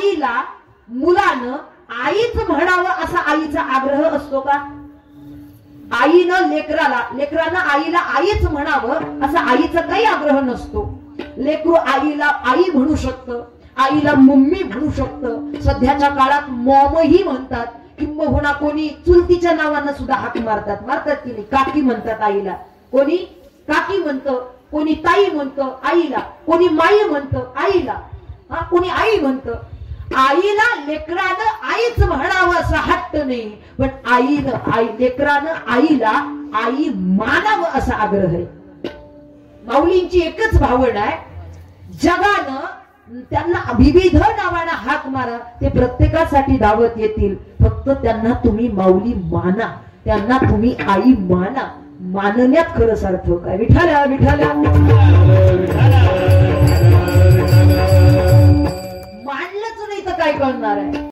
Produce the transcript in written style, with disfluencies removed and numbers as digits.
आईला मुलानं आईच म्हणावं असा आईचा आग्रह असतो का? आईनं लेकरानं आईला आईच म्हणावं असा आईचा काही आग्रह नसतो. लेकरू आईला आई म्हणू शकतं, आईला मम्मी म्हणू शकतं. सध्याच्या काळात मॉमही म्हणतात, किंबहुना कोणी चुलतीच्या नावानं सुद्धा हाक मारतात की नाही. काकी म्हणतात आईला, कोणी काकी म्हणतं, कोणी ताई म्हणतं आईला, कोणी माई म्हणतं आईला, कोणी आई म्हणतं. आईला लेकरानं आईच म्हणावं असा हट्ट नाही, पण लेकरानं आईला आई मानावं असा आग्रह आहे. माऊलींची एकच भावना आहे, जगानं त्यांना विविध नावानं हाक मारा, ते प्रत्येकासाठी दावत येतील. फक्त त्यांना तुम्ही माऊली माना, त्यांना तुम्ही आई माना. मानण्यात खरं सार्थक आहे. विठाला विठाला मानलंच नाही तर काय करणार आहे.